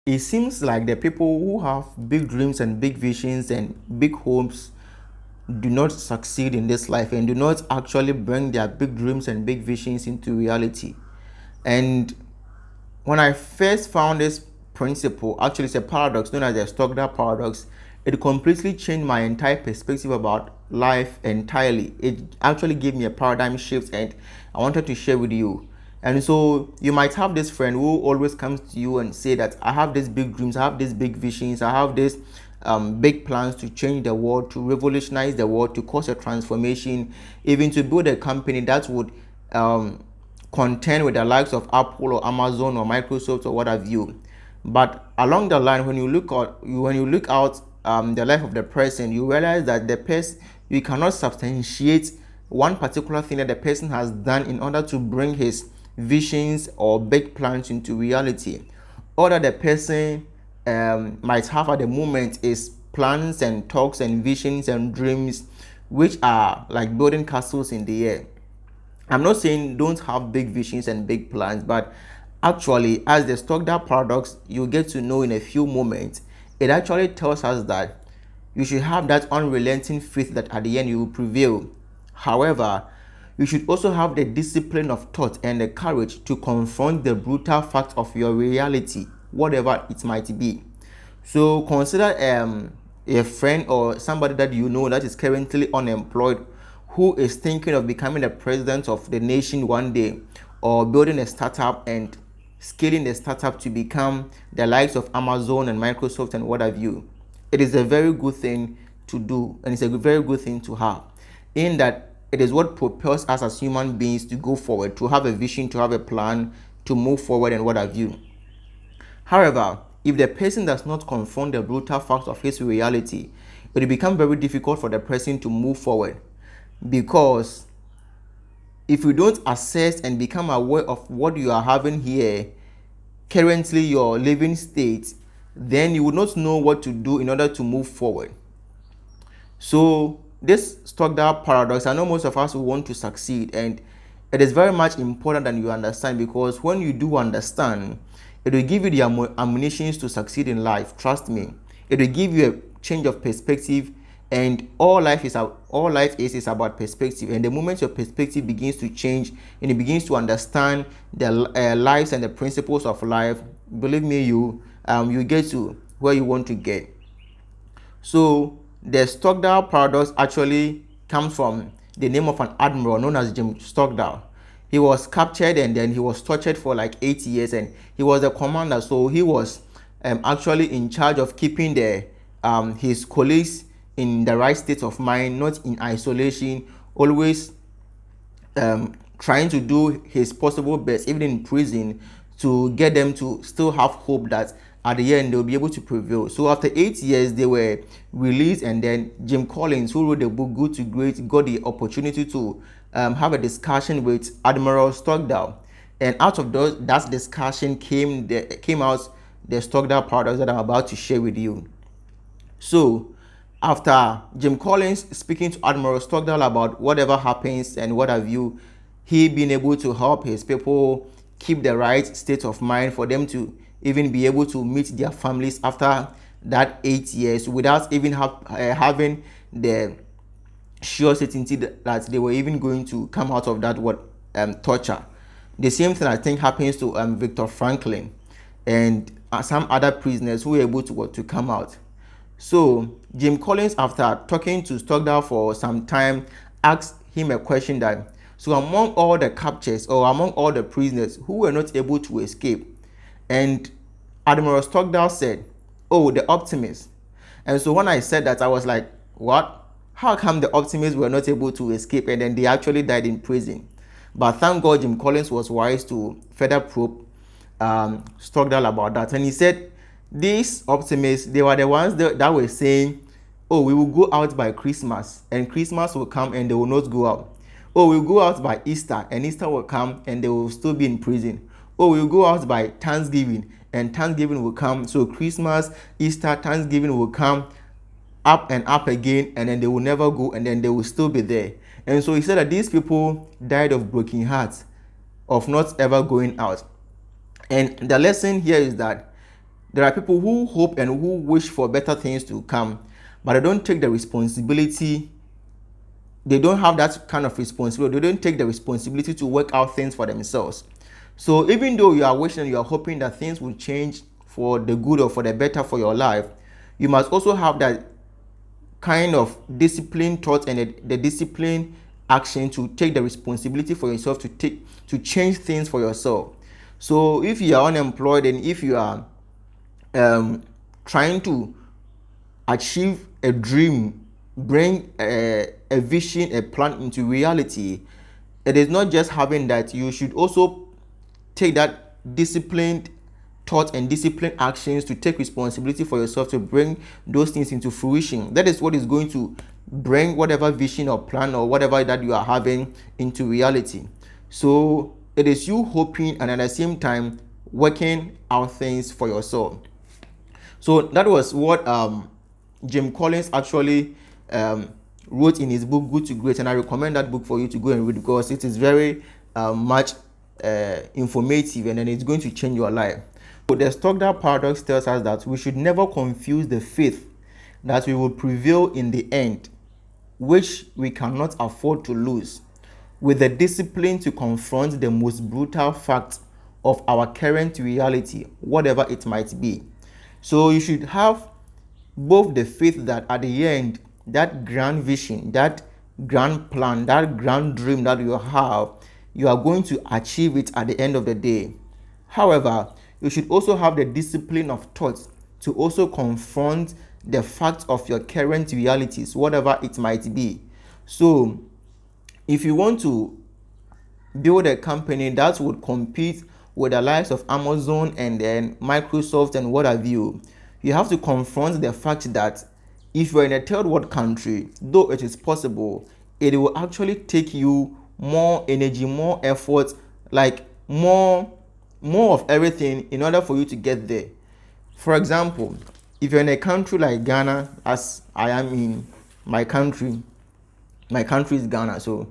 it seems like the people who have big dreams and big visions and big hopes do not succeed in this life and do not actually bring their big dreams and big visions into reality. And when I first found this principle, actually it's a paradox known as the Stockdale paradox, it completely changed my entire perspective about life entirely. It actually gave me a paradigm shift, and I wanted to share with you. And so you might have this friend who always comes to you and say that I have these big dreams, I have these big visions, I have this big plans to change the world, to revolutionize the world, to cause a transformation, even to build a company that would contend with the likes of Apple or Amazon or Microsoft or what have you. But along the line, when you look out the life of the person, you realize that the person, you cannot substantiate one particular thing that the person has done in order to bring his visions or big plans into reality. All that the person might have at the moment is plans and talks and visions and dreams, which are like building castles in the air. I'm not saying don't have big visions and big plans, but actually, as the Stockdale paradox, you get to know in a few moments, it actually tells us that you should have that unrelenting faith that at the end you will prevail. However, you should also have the discipline of thought and the courage to confront the brutal fact of your reality, whatever it might be. So consider a friend or somebody that you know that is currently unemployed, who is thinking of becoming the president of the nation one day, or building a startup and scaling the startup to become the likes of Amazon and Microsoft and what have you. It is a very good thing to do, and it's a very good thing to have, in that it is what propels us as human beings to go forward, to have a vision, to have a plan, to move forward and what have you. However, if the person does not confront the brutal facts of his reality, it will become very difficult for the person to move forward, because if you don't assess and become aware of what you are having here, currently your living state, then you will not know what to do in order to move forward. So this Stockdale paradox, I know most of us will want to succeed, and it is very much important that you understand, because when you do understand, it will give you the ammunition to succeed in life. Trust me, it will give you a change of perspective, and all life is about perspective. And the moment your perspective begins to change and you begins to understand the lives and the principles of life, believe me, you get to where you want to get. So the Stockdale paradox actually comes from the name of an admiral known as Jim Stockdale. He was captured and then he was tortured for like 8 years, and he was the commander. So he was actually in charge of keeping his colleagues in the right state of mind, not in isolation, always trying to do his possible best, even in prison, to get them to still have hope that at the end they'll be able to prevail. So after 8 years, they were released, and then Jim Collins, who wrote the book Good to Great, got the opportunity to have a discussion with Admiral Stockdale, and out of that discussion came out the Stockdale paradox that I'm about to share with you. So after Jim Collins speaking to Admiral Stockdale about whatever happens and what have you, he being able to help his people keep the right state of mind for them to even be able to meet their families after that 8 years without even having the sure certainty that they were even going to come out of that torture. The same thing I think happens to Victor Franklin and some other prisoners who were able to come out. So Jim Collins, after talking to Stockdale for some time, asked him a question that, so among all the captures or among all the prisoners who were not able to escape, and Admiral Stockdale said, oh, the Optimist. And so when I said that, I was like, what? How come the Optimists were not able to escape and then they actually died in prison? But thank God Jim Collins was wise to further probe Stockdale about that. And he said, these Optimists, they were the ones that were saying, oh, we will go out by Christmas, and Christmas will come and they will not go out. Oh, we'll go out by Easter, and Easter will come and they will still be in prison. Oh, we'll go out by Thanksgiving, and Thanksgiving will come. So Christmas, Easter, Thanksgiving will come up and up again, and then they will never go, and then they will still be there. And so he said that these people died of broken hearts, of not ever going out. And the lesson here is that There are people who hope and who wish for better things to come, but they don't take the responsibility. They don't have that kind of responsibility. They don't take the responsibility to work out things for themselves. So even though you are wishing and you are hoping that things will change for the good or for the better for your life, you must also have that kind of disciplined thought and the disciplined action to take the responsibility for yourself, to change things for yourself. So if you are unemployed and if you are trying to achieve a dream, bring a vision, a plan into reality, it is not just having that. You should also take that disciplined thought and disciplined actions to take responsibility for yourself to bring those things into fruition. That is what is going to bring whatever vision or plan or whatever that you are having into reality. So it is you hoping and at the same time working out things for yourself. So that was what Jim Collins actually wrote in his book Good to Great, and I recommend that book for you to go and read because it is very much informative, and then it's going to change your life. So the Stockdale paradox tells us that we should never confuse the faith that we will prevail in the end, which we cannot afford to lose, with the discipline to confront the most brutal fact of our current reality, whatever it might be. So you should have both the faith that at the end, that grand vision, that grand plan, that grand dream that you have, you are going to achieve it at the end of the day. However, you should also have the discipline of thought to also confront the fact of your current realities, whatever it might be. So if you want to build a company that would compete with the likes of Amazon and then Microsoft and what have you, you have to confront the fact that if you're in a third world country, though it is possible, it will actually take you more energy, more effort, like more of everything in order for you to get there. For example, if you're in a country like Ghana, as I am in my country is Ghana. So,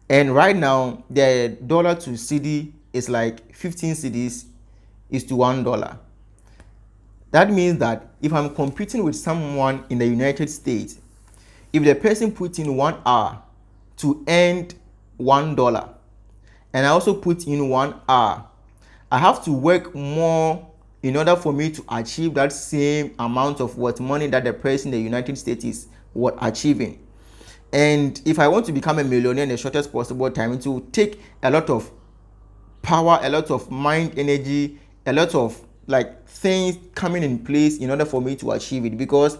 and right now the dollar to cedi is like 15 cedis is to $1. That means that if I'm competing with someone in the United States, if the person puts in 1 hour to earn $1, and I also put in 1 hour, I have to work more in order for me to achieve that same amount of what money that the person in the United States is what achieving. And if I want to become a millionaire in the shortest possible time, it will take a lot of power, a lot of mind energy, a lot of like things coming in place in order for me to achieve it, because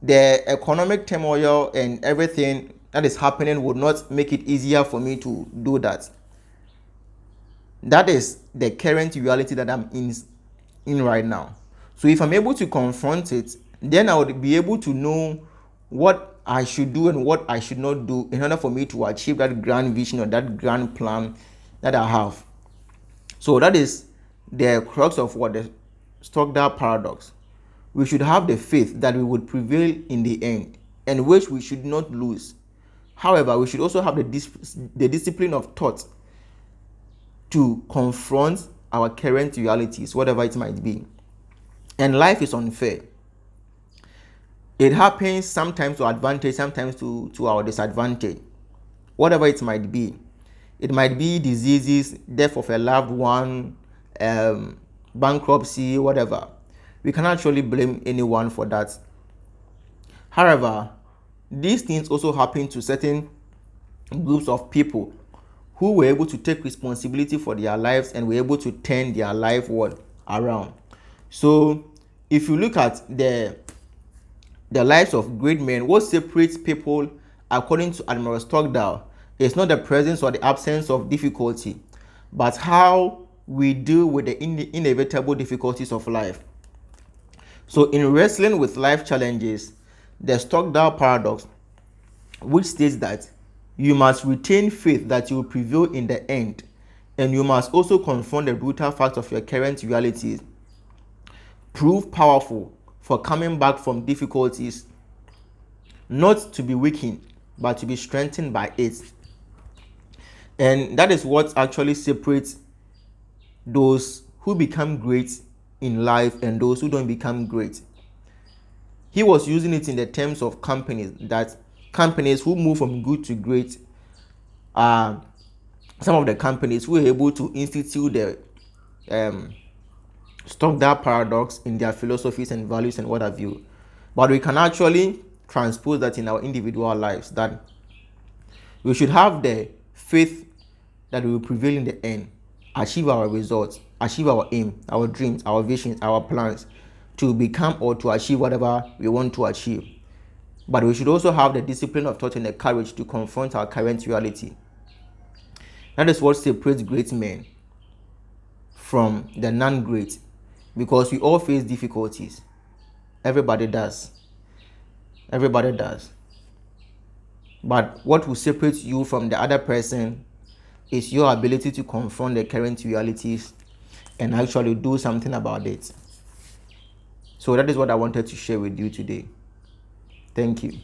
the economic turmoil and everything that is happening would not make it easier for me to do that. That is the current reality that I'm in right now. So if I'm able to confront it, then I would be able to know what I should do and what I should not do in order for me to achieve that grand vision or that grand plan that I have. So that is the crux of what the Stockdale paradox. We should have the faith that we would prevail in the end, and which we should not lose. However, we should also have the discipline of thought to confront our current realities, whatever it might be. And life is unfair. It happens sometimes to advantage, sometimes to our disadvantage, whatever it might be. It might be diseases, death of a loved one, bankruptcy, whatever. We cannot actually blame anyone for that. However, these things also happen to certain groups of people who were able to take responsibility for their lives and were able to turn their life around. So if you look at the lives of great men, what separates people, according to Admiral Stockdale, is not the presence or the absence of difficulty, but how we deal with the inevitable difficulties of life. So in wrestling with life challenges, the Stockdale paradox, which states that you must retain faith that you will prevail in the end, and you must also confront the brutal facts of your current realities, prove powerful for coming back from difficulties, not to be weakened, but to be strengthened by it. And that is what actually separates those who become great in life and those who don't become great. He was using it in the terms of companies, that companies who move from good to great are some of the companies who are able to institute the Stockdale paradox in their philosophies and values and what have you. But we can actually transpose that in our individual lives, that we should have the faith that we will prevail in the end, achieve our results, achieve our aim, our dreams, our visions, our plans, to become or to achieve whatever we want to achieve. But we should also have the discipline of thought and the courage to confront our current reality. That is what separates great men from the non-great, because we all face difficulties. Everybody does. Everybody does. But what will separate you from the other person is your ability to confront the current realities and actually do something about it. So that is what I wanted to share with you today. Thank you.